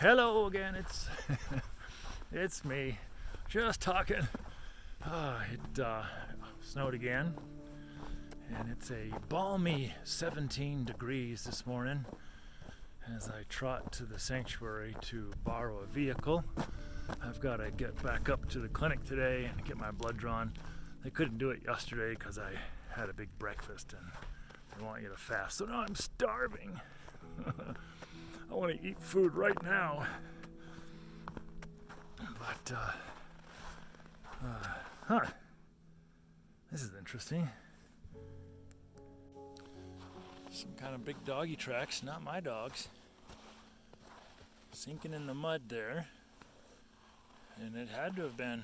Hello again, it's me, just talking. It snowed again, and it's a balmy 17 degrees this morning as I trot to the sanctuary to borrow a vehicle. I've got to get back up to the clinic today and get my blood drawn. They couldn't do it yesterday because I had a big breakfast and they want you to fast, so now I'm starving. I want to eat food right now, but this is interesting. Some kind of big doggy tracks, not my dogs, sinking in the mud there, and it had to have been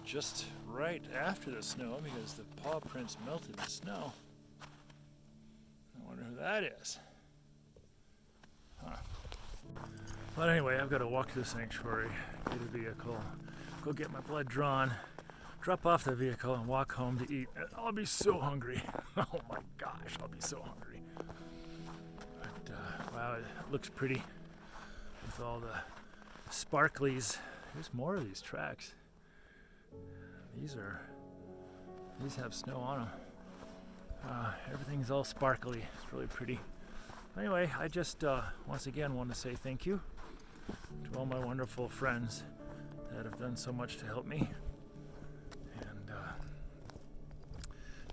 just right after the snow because the paw prints melted the snow. I wonder who that is. But anyway, I've got to walk to the sanctuary, get a vehicle, go get my blood drawn, drop off the vehicle, and walk home to eat. I'll be so hungry. Oh my gosh, I'll be so hungry. But wow, it looks pretty with all the sparklies. There's more of these tracks. These have snow on them. Everything's all sparkly. It's really pretty. Anyway, I just once again want to say thank you to all my wonderful friends that have done so much to help me. And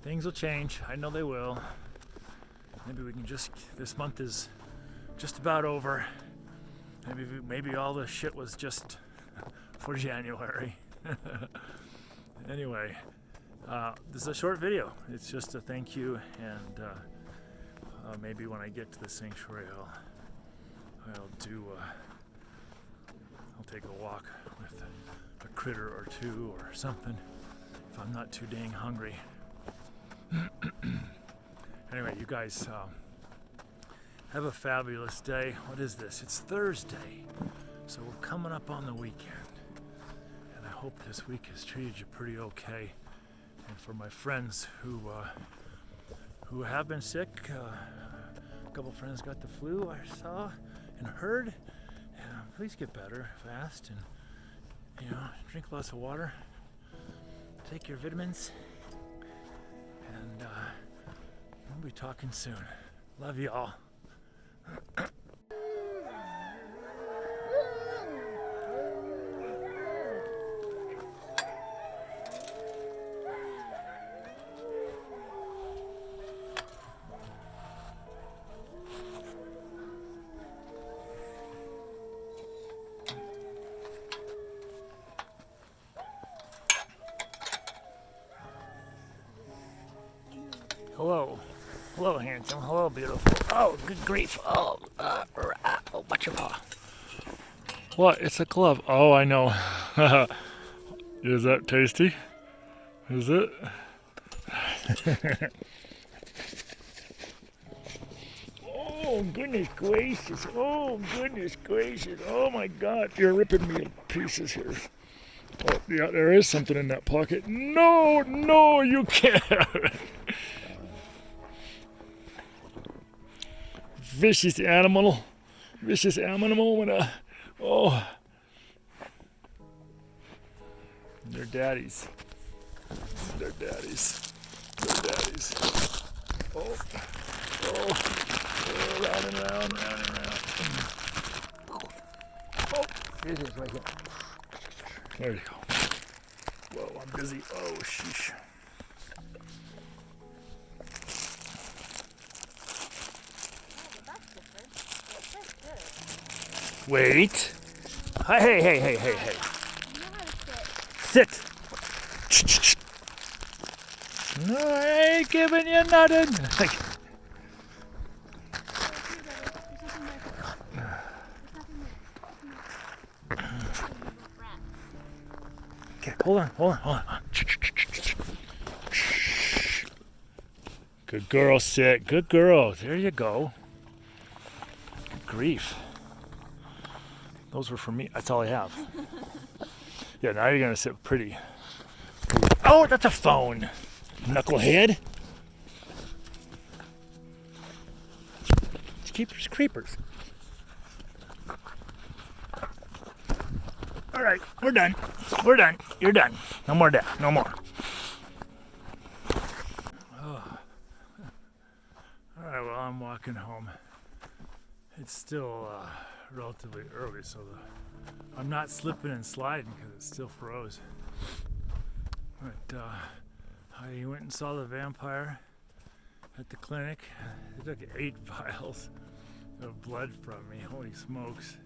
things will change. I know they will. Maybe we can this month is just about over. Maybe all the shit was just for January. Anyway, this is a short video. It's just a thank you, and maybe when I get to the sanctuary, I'll take a walk with a critter or two or something if I'm not too dang hungry. Anyway, you guys have a fabulous day. What is this? It's Thursday, so we're coming up on the weekend, and I hope this week has treated you pretty okay. And for my friends who have been sick, a couple friends got the flu, I saw and heard. Please get better fast, and drink lots of water, take your vitamins, and we'll be talking soon. Love you all. Hello, handsome. Hello, beautiful. Oh, good grief. Oh, watch your paw. What? It's a glove. Oh, I know. Is that tasty? Is it? Oh, goodness gracious. Oh, goodness gracious. Oh, my God. You're ripping me to pieces here. Oh, yeah, there is something in that pocket. No, you can't. Vicious animal. Oh. They're daddies. Oh. Round and round. Oh, it is right here. There you go. Whoa, I'm busy. Oh, sheesh. Wait. Hey. Sit. No, I ain't giving you nothing. Okay, hold on. Good girl, sit. Good girl. There you go. Good grief. Those were for me. That's all I have. Yeah, now you're gonna sit pretty. Oh, that's a phone. Knucklehead. It's creepers. All right, we're done. We're done. You're done. No more Dad. No more. Oh. All right, well, I'm walking home. It's still relatively early, so I'm not slipping and sliding because it still froze. But I went and saw the vampire at the clinic. They took 8 vials of blood from me. Holy smokes.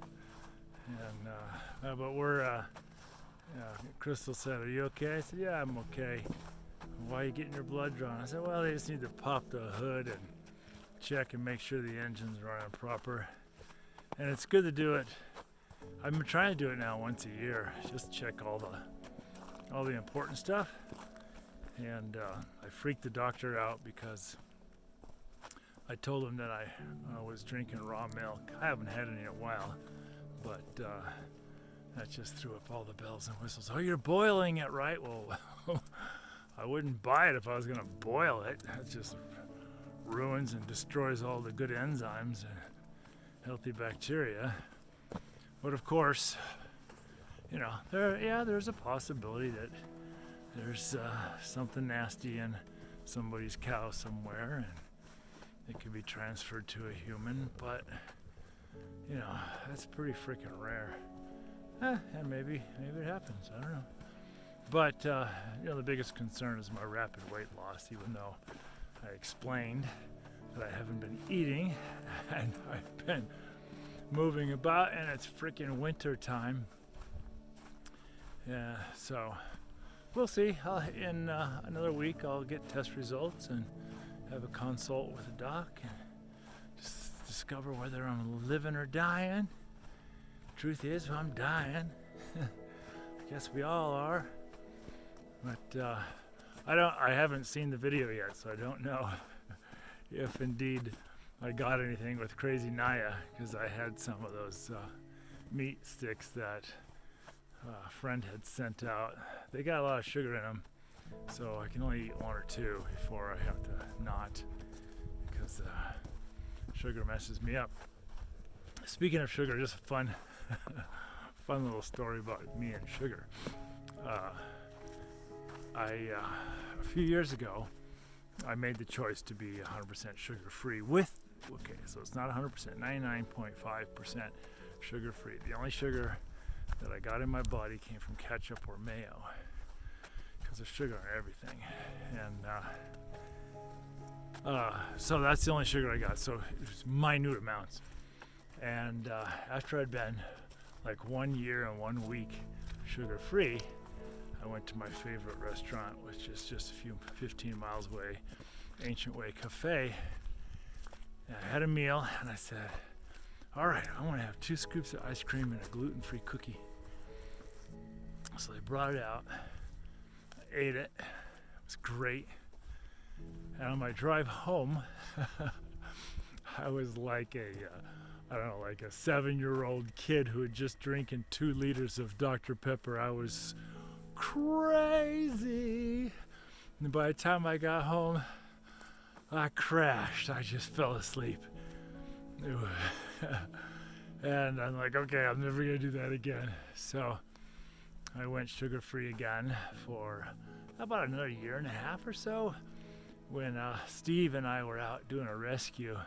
And but we're Crystal said, "Are you okay?" I said, "Yeah, I'm okay." "Why are you getting your blood drawn?" I said, "Well, they just need to pop the hood and check and make sure the engine's running proper." And it's good to do it. I've been trying to do it now once a year, just check all the important stuff. And I freaked the doctor out because I told him that I was drinking raw milk. I haven't had any in a while, but that just threw up all the bells and whistles. "Oh, you're boiling it, right?" Well, I wouldn't buy it if I was going to boil it. That just ruins and destroys all the good enzymes and healthy bacteria. But of course, you know, there's a possibility that there's something nasty in somebody's cow somewhere, and it could be transferred to a human. But you know, that's pretty freaking rare. And maybe it happens. I don't know. But you know, the biggest concern is my rapid weight loss. Even though I explained that I haven't been eating and I've been moving about, and it's freaking winter time. Yeah, so we'll see. In another week, I'll get test results and have a consult with a doc and just discover whether I'm living or dying. Truth is, I'm dying. I guess we all are. But I haven't seen the video yet, so I don't know if indeed I got anything with Crazy Naya, because I had some of those meat sticks that a friend had sent out. They got a lot of sugar in them, so I can only eat 1 or 2 before I have to not, because sugar messes me up. Speaking of sugar, just a fun little story about me and sugar. A few years ago, I made the choice to be 100% sugar-free so it's not 100%, 99.5% sugar-free. The only sugar that I got in my body came from ketchup or mayo, because there's sugar in everything. And so that's the only sugar I got, so it was minute amounts. And after I'd been like 1 year and 1 week sugar-free, I went to my favorite restaurant, which is just 15 miles away, Ancient Way Cafe. And I had a meal, and I said, "All right, I want to have 2 scoops of ice cream and a gluten-free cookie." So they brought it out. I ate it. It was great. And on my drive home, I was like I don't know, like a 7-year-old kid who had just drinking 2 liters of Dr. Pepper. I was crazy. And by the time I got home, I crashed. I just fell asleep. And I'm like, okay, I'm never gonna do that again. So I went sugar-free again for about another 1.5 years or so, when Steve and I were out doing a rescue,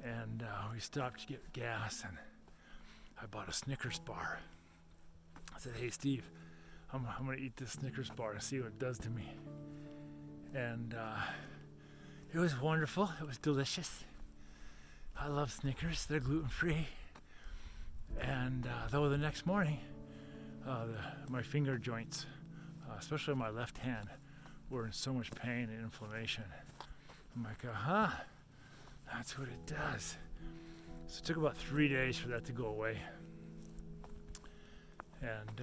and we stopped to get gas, and I bought a Snickers bar. I said, "Hey Steve, I'm gonna eat this Snickers bar and see what it does to me." And it was wonderful. It was delicious. I love Snickers. They're gluten-free. And though the next morning, my finger joints, especially my left hand, were in so much pain and inflammation. I'm like, that's what it does. So it took about 3 days for that to go away. And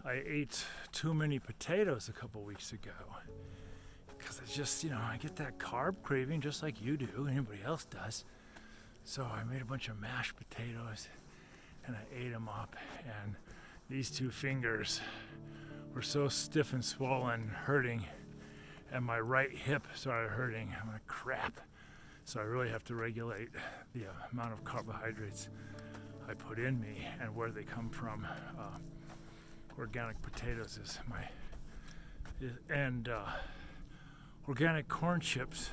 I ate too many potatoes a couple weeks ago, because I just, I get that carb craving just like you do, anybody else does. So I made a bunch of mashed potatoes and I ate them up, and these 2 fingers were so stiff and swollen, hurting, and my right hip started hurting. I'm like, crap. So I really have to regulate the amount of carbohydrates I put in me and where they come from. Organic potatoes is organic corn chips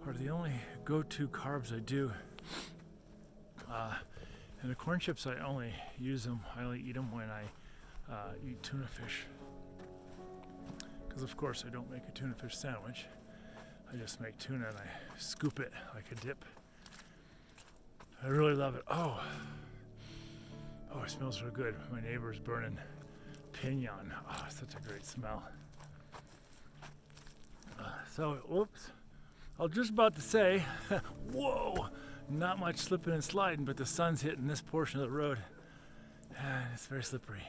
are the only go-to carbs I do. And the corn chips, I only eat them when I eat tuna fish. Because of course I don't make a tuna fish sandwich. I just make tuna and I scoop it like a dip. I really love it. Oh, it smells real good. My neighbor's burning pinon. Oh, such a great smell. Whoops. I was just about to say, whoa, not much slipping and sliding, but the sun's hitting this portion of the road. And it's very slippery.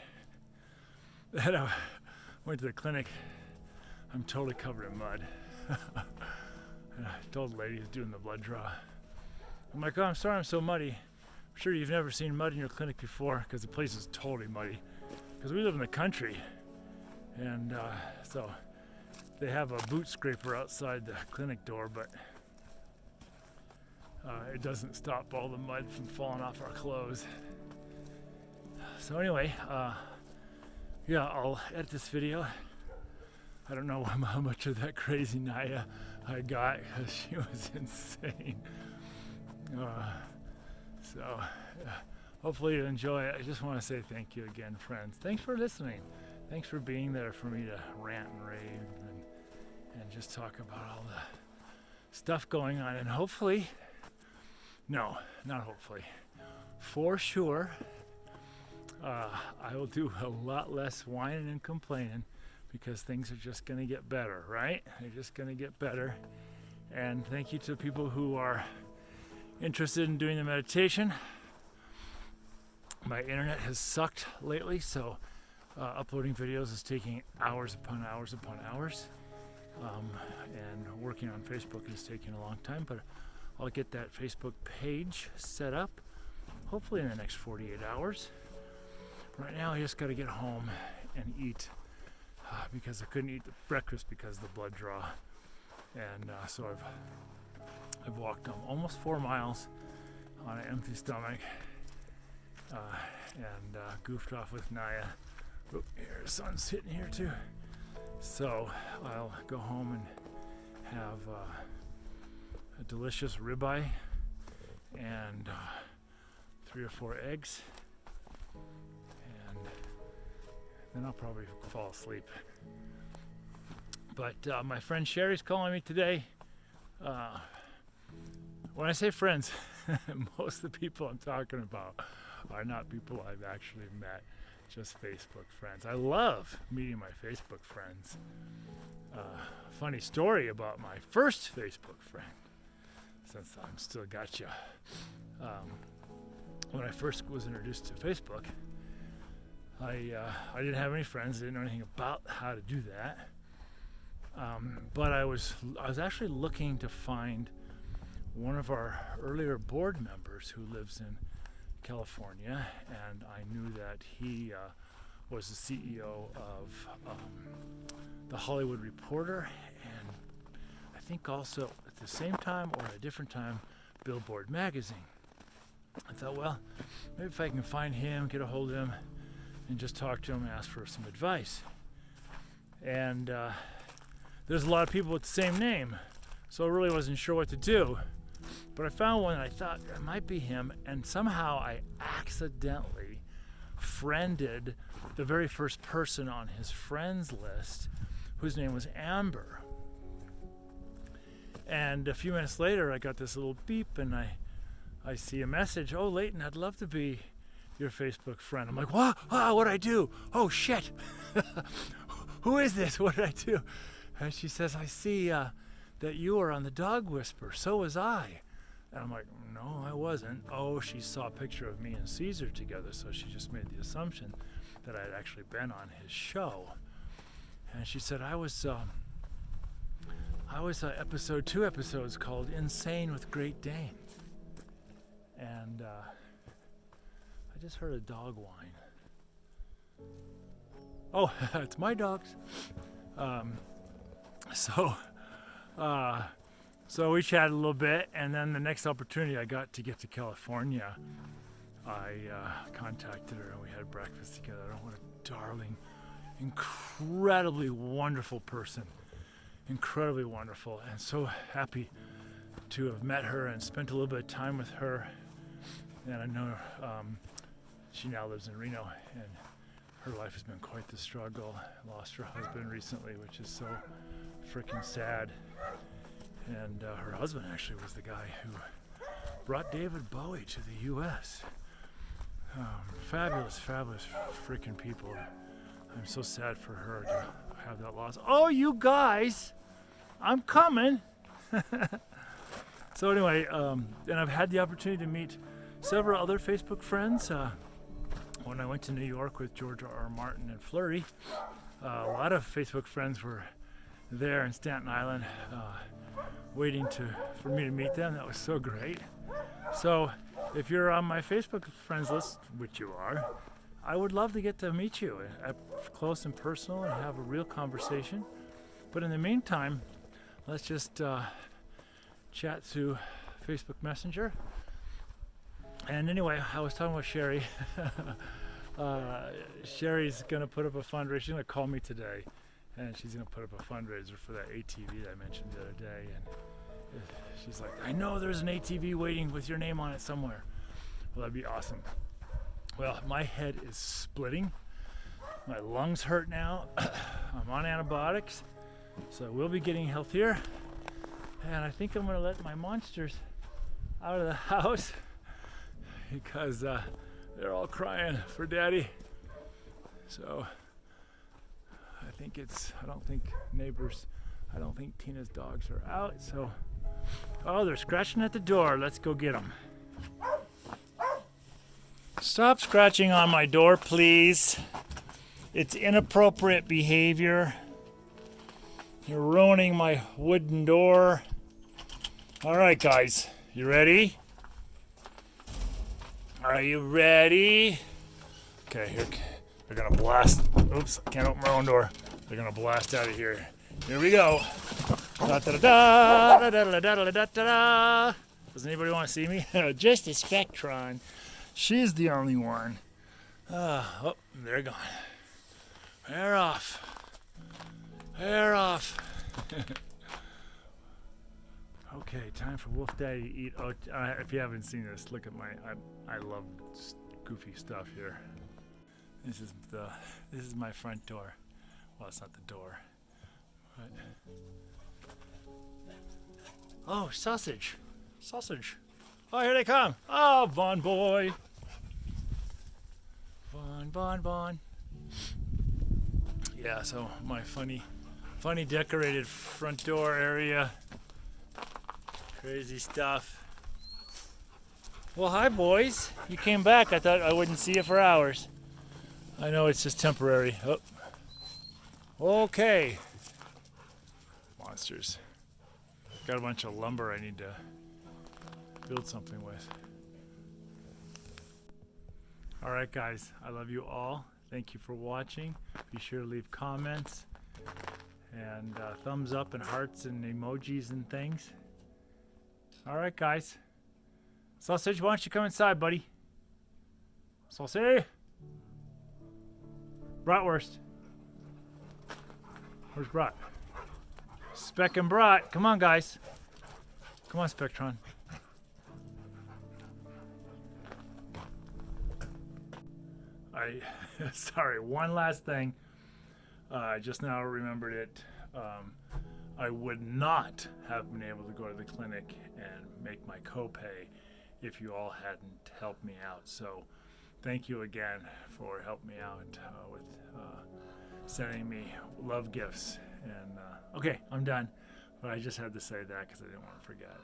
Then I went to the clinic. I'm totally covered in mud. And I told the lady who's doing the blood draw, I'm like, oh, I'm sorry I'm so muddy. I'm sure you've never seen mud in your clinic before, because the place is totally muddy. Because we live in the country, and so they have a boot scraper outside the clinic door, but it doesn't stop all the mud from falling off our clothes. So anyway, yeah, I'll edit this video. I don't know how much of that crazy Naya I got, because she was insane. Hopefully you enjoy it. I just want to say thank you again, friends. Thanks for listening. Thanks for being there for me to rant and rave and just talk about all the stuff going on. And hopefully, no, not hopefully, for sure, I will do a lot less whining and complaining, because things are just going to get better, right? They're just going to get better. And thank you to people who are interested in doing the meditation. My internet has sucked lately, so uploading videos is taking hours upon hours upon hours. And working on Facebook is taking a long time, but I'll get that Facebook page set up hopefully in the next 48 hours. Right now I just got to get home and eat, because I couldn't eat the breakfast because of the blood draw. And so I've walked almost 4 miles on an empty stomach, and goofed off with Naya. Oh, here, the sun's hitting here too. So I'll go home and have a delicious ribeye and 3 or 4 eggs, and then I'll probably fall asleep. But my friend Sherry's calling me today. When I say friends, most of the people I'm talking about are not people I've actually met, just Facebook friends. I love meeting my Facebook friends. Funny story about my first Facebook friend, since I'm still got you. When I first was introduced to Facebook, I didn't have any friends. I didn't know anything about how to do that. But I was actually looking to find one of our earlier board members who lives in California, and I knew that he was the CEO of the Hollywood Reporter, and I think also at the same time or at a different time, Billboard magazine. I thought, well, maybe if I can find him, get a hold of him, and just talk to him and ask for some advice. And there's a lot of people with the same name, so I really wasn't sure what to do. But I found one and I thought it might be him, and somehow I accidentally friended the very first person on his friends list, whose name was Amber. And a few minutes later I got this little beep, and I see a message, oh Leighton, I'd love to be your Facebook friend. I'm like, what? What'd I do? Oh shit. Who is this? What did I do? And she says, I see that you are on the Dog Whisperer. So was I. And I'm like, no, I wasn't. Oh, she saw a picture of me and Caesar together, so she just made the assumption that I'd actually been on his show. And she said, I was 2 episodes called Insane with Great Dane. And I just heard a dog whine. Oh, it's my dogs. So we chatted a little bit, and then the next opportunity I got to get to California, I contacted her and we had breakfast together. What a darling, incredibly wonderful person. Incredibly wonderful, and so happy to have met her and spent a little bit of time with her. And I know she now lives in Reno, and her life has been quite the struggle. Lost her husband recently, which is so freaking sad. And her husband actually was the guy who brought David Bowie to the U.S. Fabulous, fabulous freaking people. I'm so sad for her to have that loss. Oh, you guys, I'm coming. So anyway, and I've had the opportunity to meet several other Facebook friends. When I went to New York with George R. Martin and Flurry, a lot of Facebook friends were there in Staten Island waiting for me to meet them. That was so great. So if you're on my Facebook friends list, which you are, I would love to get to meet you up close and personal and have a real conversation. But in the meantime, let's just chat through Facebook Messenger. And anyway, I was talking with Sherry. Sherry's going to put up a fundraiser. She's going to call me today, and she's going to put up a fundraiser for that ATV that I mentioned the other day. And she's like, I know there's an ATV waiting with your name on it somewhere. Well, that'd be awesome. Well, my head is splitting. My lungs hurt now. I'm on antibiotics, so I will be getting healthier. And I think I'm going to let my monsters out of the house because they're all crying for daddy. So I don't think Tina's dogs are out. So, oh, they're scratching at the door. Let's go get them. Stop scratching on my door, please. It's inappropriate behavior. You're ruining my wooden door. All right, guys, you ready? Are you ready? Okay, here, they're gonna blast. Oops, I can't open my own door. They're gonna blast out of here. Here we go. Da da da da da da da da da. Does anybody want to see me? Just a Spectron. She's the only one. Oh, they're gone. They're off. They're off. Okay, time for Wolf Daddy to eat. Oh, if you haven't seen this, look at I love goofy stuff here. This is my front door. Well, it's not the door. But, oh, sausage. Oh, here they come. Oh, Vaughn boy. Vaughn. Yeah, so my funny decorated front door area. Crazy stuff. Well, hi boys. You came back. I thought I wouldn't see you for hours. I know it's just temporary. Oh. Okay. Monsters. Got a bunch of lumber I need to build something with. All right, guys. I love you all. Thank you for watching. Be sure to leave comments and thumbs up and hearts and emojis and things. All right, guys. Sausage, why don't you come inside, buddy? Sausage. Bratwurst. Where's Brat? Speck and Brat. Come on, guys. Come on, Spectron. Sorry, one last thing. I just now remembered it. I would not have been able to go to the clinic and make my copay if you all hadn't helped me out. So thank you again for helping me out with sending me love gifts. And okay, I'm done. But I just had to say that because I didn't want to forget.